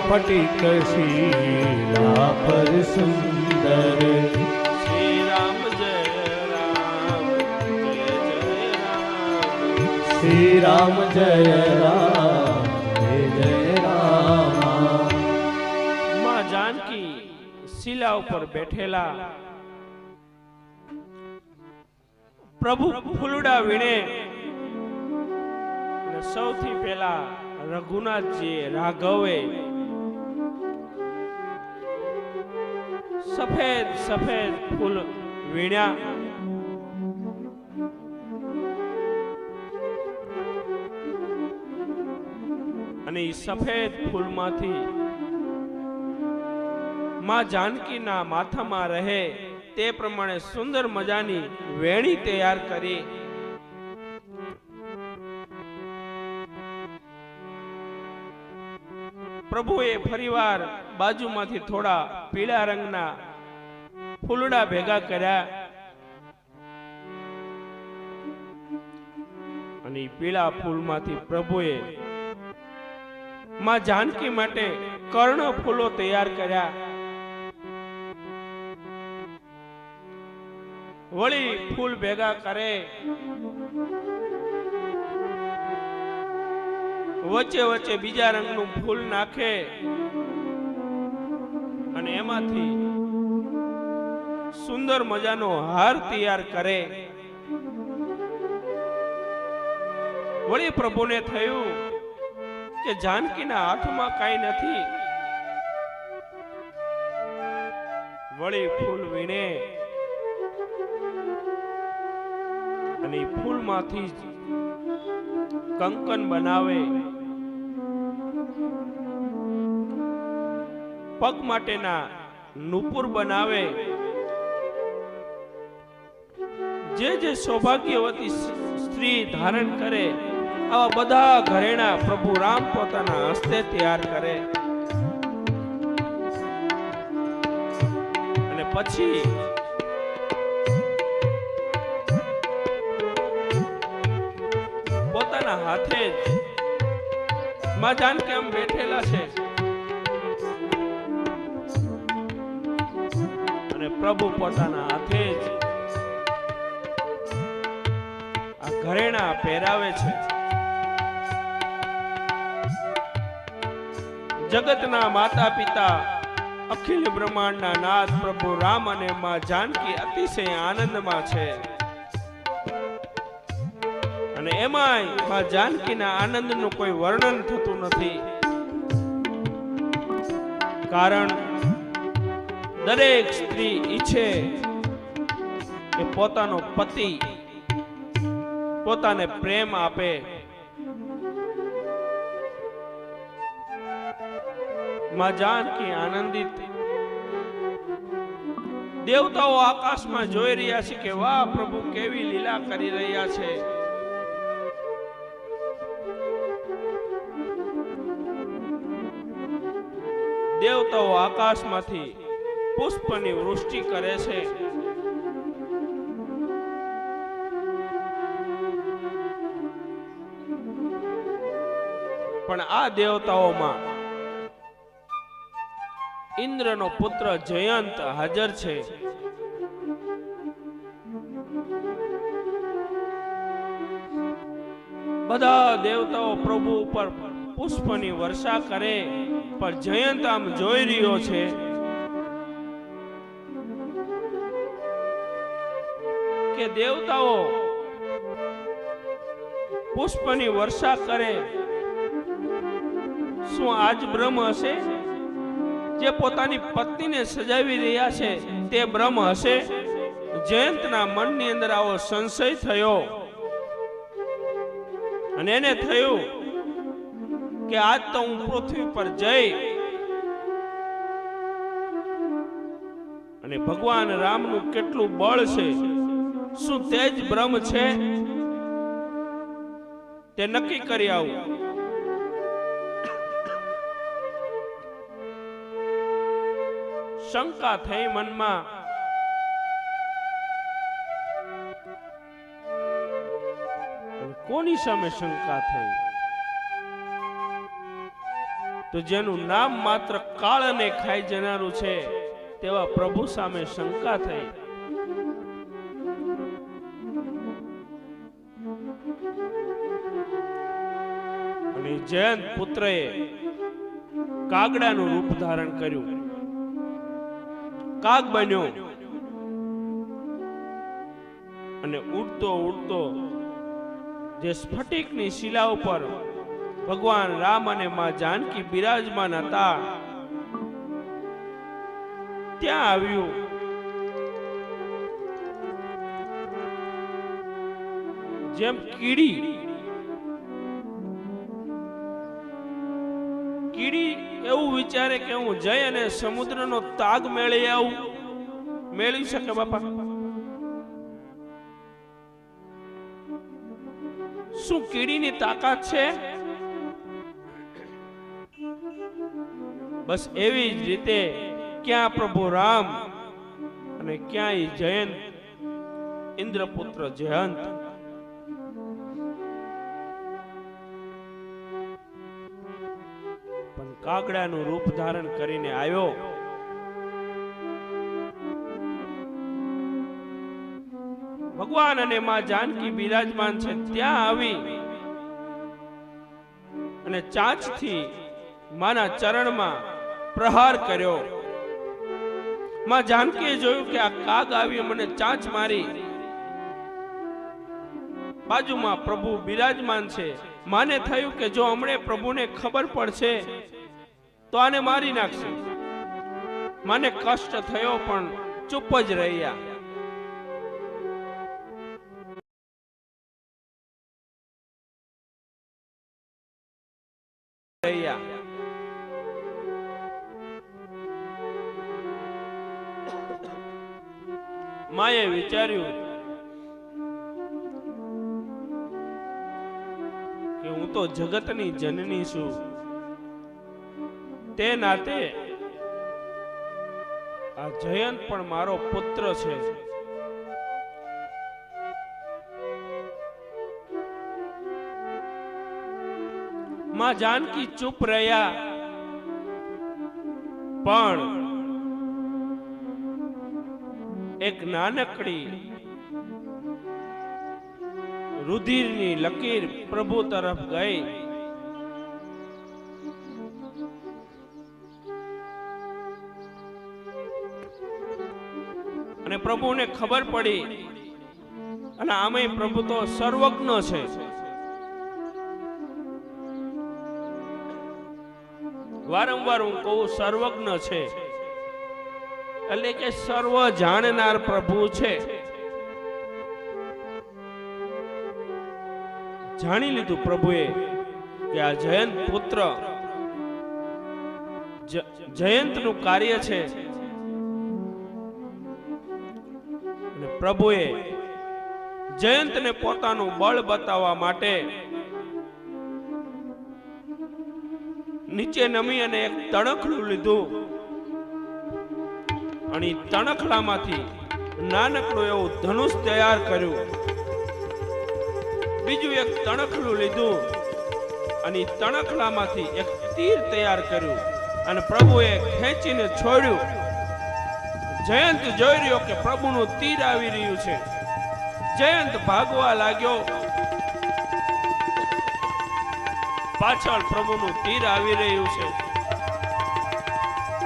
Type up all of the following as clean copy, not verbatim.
સ્ફટિક શીલા પર સુંદર શ્રી રામ જય રામ જય જય રામ શ્રી રામ જય રામ જય જય રામ। માં જાનકી શિલા ઉપર બેઠેલા પ્રભુ ફૂલડા વીણે અને સૌથી પહેલા રઘુનાથજી રાઘવે સફેદ સફેદ ફૂલ વીણ્યા અને એ સફેદ ફૂલમાંથી માં જાનકીના માથામાં રહે તે પ્રમાણે સુંદર મજાની વેણી તૈયાર કરી પ્રભુએ ફરીવાર બાજુમાંથી થોડા પીળા રંગના ફૂલડા ભેગા કર્યા અને પીળા ફૂલમાંથી પ્રભુએ માં જાનકી માટે કર્ણ ફૂલો તૈયાર કર્યા વળી ફૂલ ભેગા કરે વચ્ચે વચ્ચે બીજા રંગનું ફૂલ નાખે અને એમાંથી સુંદર મજાનો હાર તૈયાર કરે વળી પ્રભુને થયું કે જાનકીના હાથમાં કાંઈ નથી વળી ફૂલ વીણે અને ફૂલમાંથી કંકન બનાવે પગ માટેના નુપુર બનાવે જે જે સૌભાગ્યવતી સ્ત્રી ધારણ કરે આવા બધા ઘરેણા પ્રભુ રામ પોતાના હસ્તે તૈયાર કરે અને પછી પોતાના હાથે જ માં જાનકી આમ બેઠેલા છે અને પ્રભુ પોતાના હાથે જ આ ઘરેણા પહેરાવે છે જગતના માતા પિતા અખિલ બ્રહ્માંડના નાથ પ્રભુ રામ અને માં જાનકી અતિશય આનંદમાં છે અને એમાંય માં જાનકીના આનંદનું કોઈ વર્ણન થતું નથી કારણ દરેક સ્ત્રી ઈચ્છે કે પોતાનો પતિ પોતાને પ્રેમ આપે માં જાનકી આનંદિત દેવતાઓ આકાશમાં જોઈ રહ્યા છે કે વાહ પ્રભુ કેવી લીલા કરી રહ્યા છે દેવતાઓ આકાશમાંથી પુષ્પની વૃષ્ટિ કરે છે પણ આ દેવતાઓમાં ઇન્દ્રનો પુત્ર જયંત હાજર છે બધા દેવતાઓ પ્રભુ ઉપર પુષ્પની વર્ષા કરે પણ જયંત આમ જોઈ રહ્યો છે કે દેવતાઓ પુષ્પની વર્ષા કરે શું આજ બ્રહ્મ હશે જે પોતાની પત્નીને સજાવી રહ્યા છે તે બ્રહ્મ હશે જયંતના મનની અંદર આવો સંશય થયો અને એને થયું કે આજ તો હું પૃથ્વી પર જઈ અને ભગવાન રામનું કેટલું બળ છે શું તે જ બ્રહ્મ છે તે નક્કી કરી આવું શંકા થઈ મનમાં કોની સામે શંકા થઈ તો જેનું નામ માત્ર કાળને ખાઈ જનારું છે તેવા પ્રભુ સામે શંકા થઈ. અને જયંત પુત્રએ કાગડાનું રૂપ ધારણ કર્યું, કાગ બન્યો અને ઉડતો ઉડતો જે સ્ફટિકની શિલા ઉપર ભગવાન રામ અને માં જાનકી બિરાજમાન હતા ત્યાં આવ્યું. જેમ કીડી એવું વિચારે કે હું જઈ અને સમુદ્રનો તાગ મેળવી આવું, મેળવી શકે બાપા? શું કીડીની તાકાત છે? બસ એવી જ રીતે ક્યાં પ્રભુ રામ અને ક્યાં જયંત, ઇન્દ્રપુત્ર જયંત. પણ કાગડાનું રૂપ ધારણ કરીને આવ્યો. ભગવાન અને માં જાનકી બિરાજમાન છે ત્યાં આવી અને ચાંચથી માના ચરણમાં પ્રહાર કર્યો. માં જાનકીએ જોયું કે આ કાગ આવી મને ચાંચ મારી. બાજુમાં પ્રભુ બિરાજમાન છે. માને થયું કે જો હમણે પ્રભુને ખબર પડશે તો આને મારી નાખશે. માને કષ્ટ થયો પણ ચૂપ જ રહ્યા. માએ વિચાર્યું કે હું તો જગતની જનની છું, તે નાતે આ જયંત પણ મારો પુત્ર છે. માં જાનકી ચૂપ રહ્યા પણ એક નાનકડી રુધિરની લકીર પ્રભુ તરફ ગઈ. અને પ્રભુને ખબર પડી. અને આમે પ્રભુ તો સર્વજ્ઞ છે. વારંવાર હું કહું સર્વજ્ઞ છે એટલે કે સર્વ જાણનાર પ્રભુ છે. જાણી લીધું પ્રભુએ કે આ જયંત પુત્ર જયંતનું કાર્ય છે. અને પ્રભુએ જયંતને પોતાનું બળ બતાવવા માટે નીચે નમી અને એક તણખલું લીધું. અને તણખલામાંથી નાનકડું એવું ધનુષ તૈયાર કર્યું. બીજું એક તણખલું લીધું અને તણખલામાંથી એક તીર તૈયાર કર્યું અને પ્રભુએ ખેંચીને છોડ્યું. જયંત જોઈ રહ્યો કે પ્રભુનું તીર આવી રહ્યું છે. જયંત ભાગવા લાગ્યો. પાછળ પ્રભુનું તીર આવી રહ્યું છે.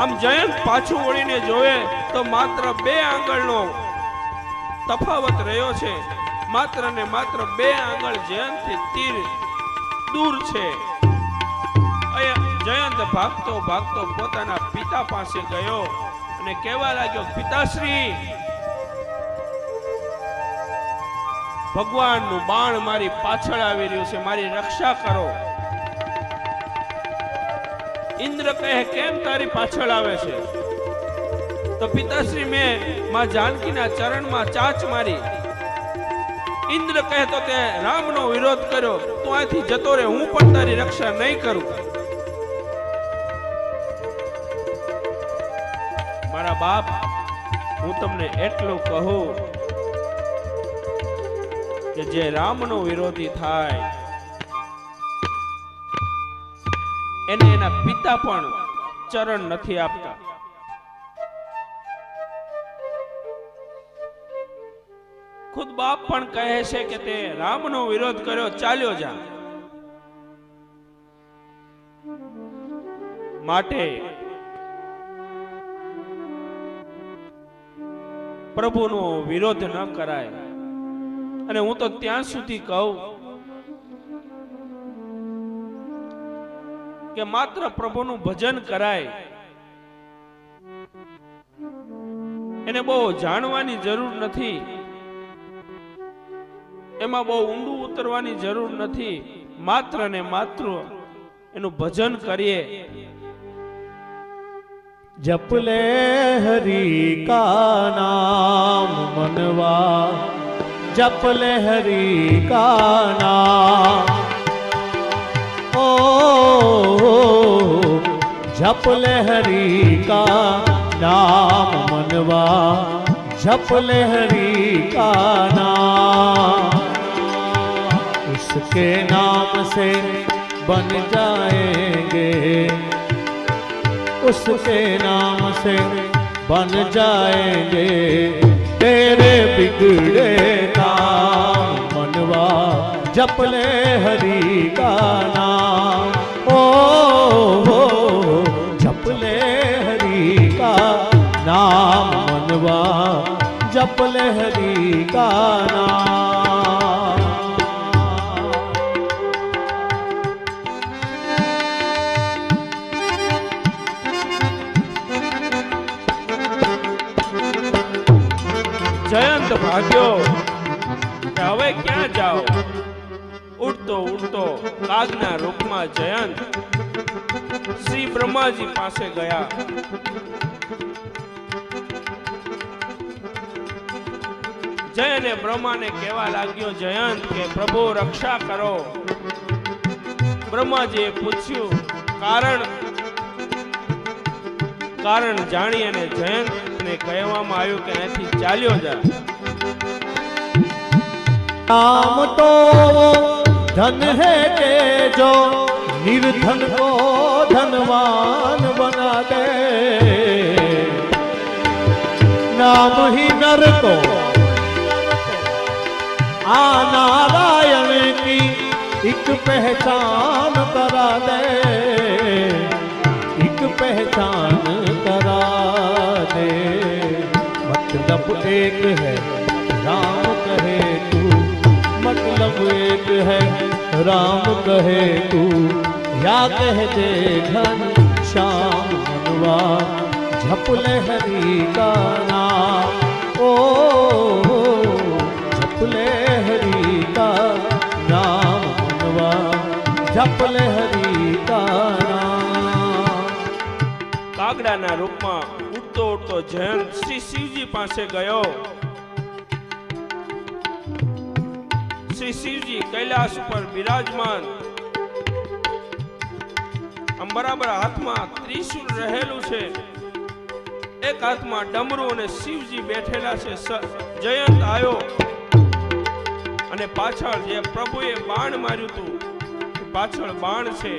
આમ જયંત પાછું વળીને જોવે તો માત્ર 2 આંગળનો તફાવત રહ્યો છે. માત્ર ને માત્ર 2 આંગળ જયંતથી તીર દૂર છે. જયંત ભાગતો ભાગતો પોતાના પિતા પાસે ગયો અને કહેવા લાગ્યો, પિતાશ્રી, ભગવાનનું બાણ મારી પાછળ આવી રહ્યું છે, મારી રક્ષા કરો. ઇન્દ્ર કહે, કેમ તારી પાછળ આવે છે? તો પિતાશ્રી, મેં માં જાનકીના ચરણમાં ચાંચ મારી. ઇન્દ્ર કહે, તો તે રામનો વિરોધ કર્યો, તું અહીંથી જતો રહે, હું પણ તારી રક્ષા નહીં કરું. મારા બાપ, હું તમને એટલું કહું કે જે રામનો વિરોધી થાય એને એના પિતા પણ ચરણ નથી આપતા. ખુદ બાપ પણ કહે છે કે તે રામનો વિરોધ કર્યો, ચાલ્યો જા. માટે પ્રભુનો વિરોધ ન કરાય. અને હું તો ત્યાં સુધી કહું કે માત્ર પ્રભુનું ભજન કરાય, એને બહુ જાણવાની જરૂર નથી, એમાં બહુ ઊંડું ઉતરવાની જરૂર નથી. માત્ર ને માત્ર એનું ભજન કરીએ. जप ले हरि का नाम मनवा, जप ले हरि का नाम, ओ जप ले हरि का नाम मनवा, जप ले हरि का नाम. उसके नाम से बन जाएंगे, उसके नाम से बन जाएंगे तेरे बिगड़े काम मनवा. जप ले हरि का नाम, ओ जप ले हरि का नाम मनवा, जप ले हरि का नाम. જયંત ભાગ્યો કે હવે ક્યાં જાઓ. ઉડતો ઉડતો કાગના રૂપમાં જયંત શ્રી બ્રહ્માજી પાસે ગયા. જયને બ્રહ્માને કહેવા લાગ્યો, જયંત કે પ્રભુ રક્ષા કરો. બ્રહ્માજીએ પૂછ્યું કારણ જાણી અને જયંતને કહેવામાં આવ્યું કે અહીંથી ચાલ્યો જા. नाम तो धन है के जो निर्धन को धनवान बना दे. नाम ही नर को आ नारायण की एक पहचान करा दे, एक पहचान करा दे. मतलब एक है राम कहे तू, मतलब एक है राम कहे तू, या कह दे घन श्याम मनवा. जप ले हरि का नाम, ओ जप ले हरि का नाम मनवा, जप ले हरि का नाम. કાગડાના રૂપમાં ઉડતો ઉડતો જયંત શ્રી શિવજી પાસે ગયો. શ્રી શિવજી કૈલાસ ઉપર બિરાજમાન, આમ બરાબર હાથમાં ત્રિશૂળ રહેલું છે, એક હાથમાં ડમરું અને શિવજી બેઠેલા છે. જયંત આવ્યો અને પાછળ જે પ્રભુએ બાણ માર્યું હતું પાછળ બાણ છે.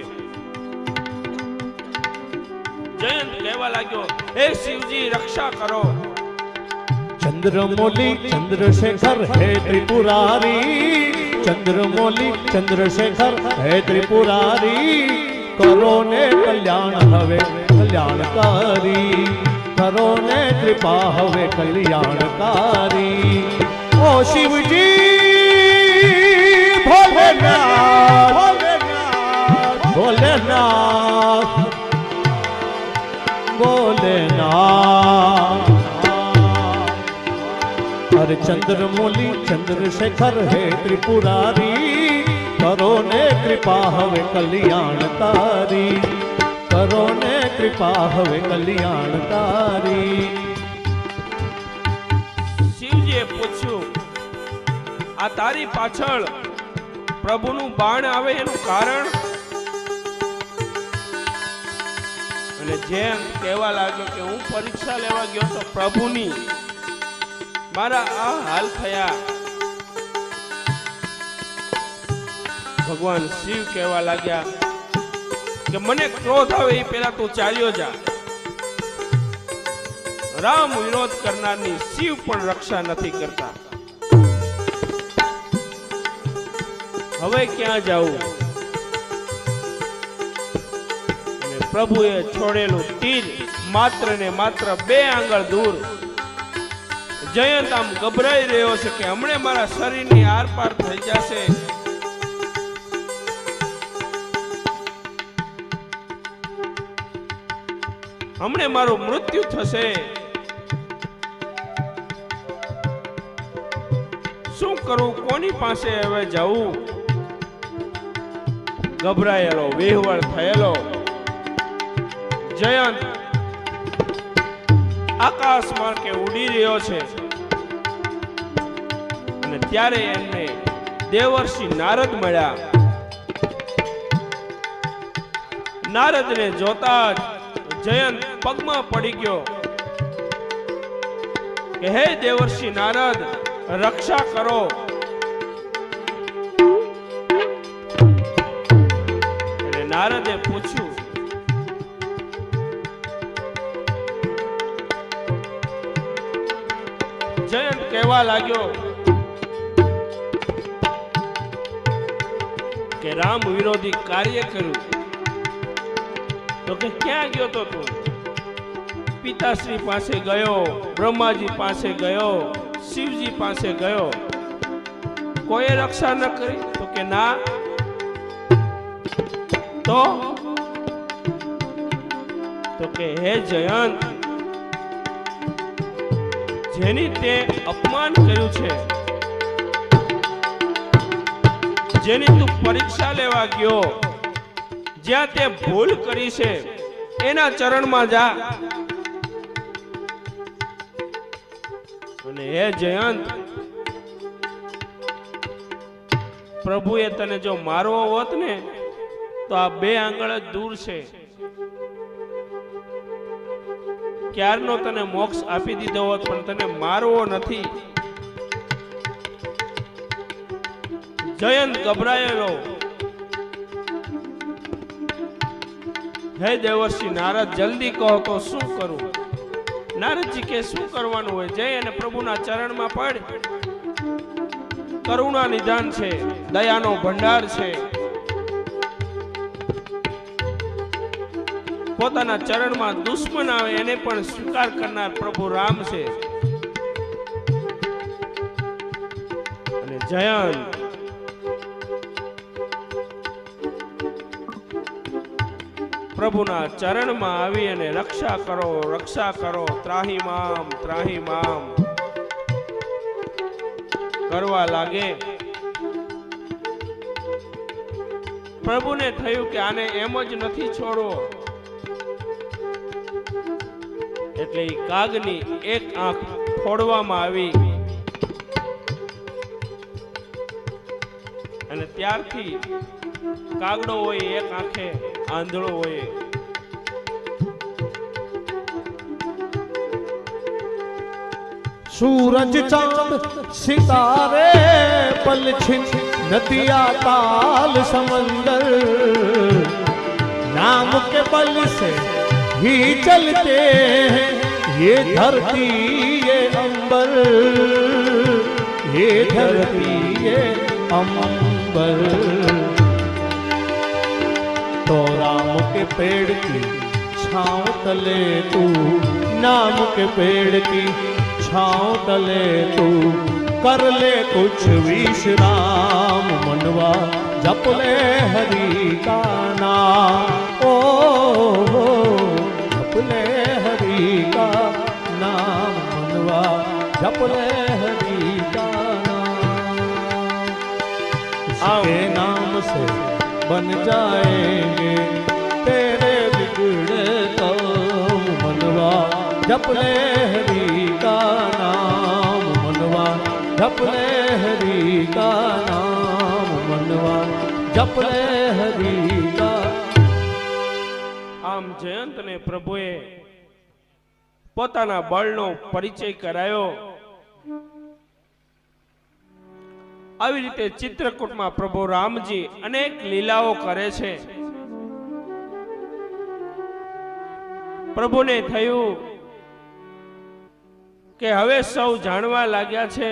જયંત કહેવા લાગ્યો, હે શિવજી રક્ષા કરો. चंद्रमौली चंद्रशेखर है त्रिपुरारी, चंद्रमौली चंद्रशेखर है त्रिपुरारी. करो ने कल्याण हवे कल्याणकारी, करो ने कृपा हवे कल्याणकारी. ओ शिवजी भोलेनाथ, भोलेनाथ, भोलेनाथ. हर चंद्रमौली चंद्रशेखर है त्रिपुरारी. करो ने कृपा हवे कल्याणकारी, करो ने कृपा हवे कल्याणकारी. શિવજીએ પૂછ્યું, આ તારી પાછળ પ્રભુનું બાણ આવે એનું કારણ? અને જેમ કહેવા લાગ્યો કે હું પરીક્ષા લેવા ગયો તો પ્રભુની, મારા આ હાલ થયા. ભગવાન શિવ કહેવા લાગ્યા, કે મને ક્રોધ આવે એ પહેલા તું ચાલ્યો જા. રામ વિરોધ કરનારની શિવ પણ રક્ષા નથી કરતા. હવે ક્યાં જાવું? અને પ્રભુએ છોડેલું તીર માત્ર ને માત્ર 2 આંગળ દૂર. જયંત આમ ગભરાઈ રહ્યો છે કે હમણે મારા શરીરની આરપાર થઈ જશે. હમણે મારું મૃત્યુ થશે. શું કરું? કોની પાસે હવે જવું? ગભરાયેલો વિહવળ થયેલો જયંત આકાશ માર્ગે ઉડી રહ્યો છે. અને ત્યારે એમને દેવર્ષિ નારદ મળ્યા. નારદને જોતા જ જયંત પગમાં પડી ગયો કે હે દેવર્ષિ નારદ, રક્ષા કરો. અને નારદે પૂછ્યું, જયંત કહેવા લાગ્યો કે રામ વિરોધી કાર્ય કર્યું. તો કે ક્યાં ગયો તો તું? પિતાશ્રી પાસે ગયો, બ્રહ્માજી પાસે ગયો, શિવજી પાસે ગયો, કોઈ રક્ષા ન કરી? તો કે ના. તો કે હે જયંત, જેની તે અપમાન કર્યું છે, જેની તું પરીક્ષા લેવા ગયો, જ્યાં તે ભૂલ કરી છે એના ચરણમાં જા. અને હે જયંત, પ્રભુએ તને જો મારવો હોત ને તો આ 2 આંગળ જ દૂર છે. ક્યારનો તને મોક્ષ આપી દીધો હોત, પણ તને મારવો નથી. જયંત ગભરાયેલો, હે દેવર્ષિ નારદ, જલ્દી કહો તો શું કરું? નારદજી કે શું કરવાનું હોય? જય અને પ્રભુના ચરણમાં પડ. કરુણા નિધાન છે, દયાનો ભંડાર છે. પોતાના ચરણમાં દુશ્મન આવે એને પણ સ્વીકાર કરનાર પ્રભુ રામ છે. અને જયંત પ્રભુના ચરણમાં આવી અને રક્ષા કરો, રક્ષા કરો, ત્રાહિમામ ત્રાહિમામ કરવા લાગે. પ્રભુને થયું કે આને એમ જ નથી છોડવો. એટલે કાગની એક આંખ ફોડવામાં આવી. અને ત્યારથી કાગડો હોય એક આંખે, આંધળો હોય. सूरज चांद सितारे पलछिन नदिया ताल समंदर, नाम के बल से ही चलते हैं ये धरती ये अंबर, ये धरती ये अंबर। तो राम के पेड़ की छाँव तले तू, नाम के पेड़ की छाँव तले तू कर ले कुछ विश्राम, मनवा जप ले हरि का नाम। ओ जप ले हरि का नाम, मनवा जप ले हरि का नाम। इसके नाम से बन जाएंगे तेरे बिगड़े काम, मनवा जप ले हरि का नाम, मनवा जप ले हरि का नाम, मनवा जप ले हरि का। આમ જયંતને પ્રભુએ પોતાના બળનો પરિચય કરાયો। આવી રીતે ચિત્રકૂટમાં પ્રભુ રામજી અનેક લીલાઓ કરે છે। પ્રભુને થયું કે હવે સૌ જાણવા લાગ્યા છે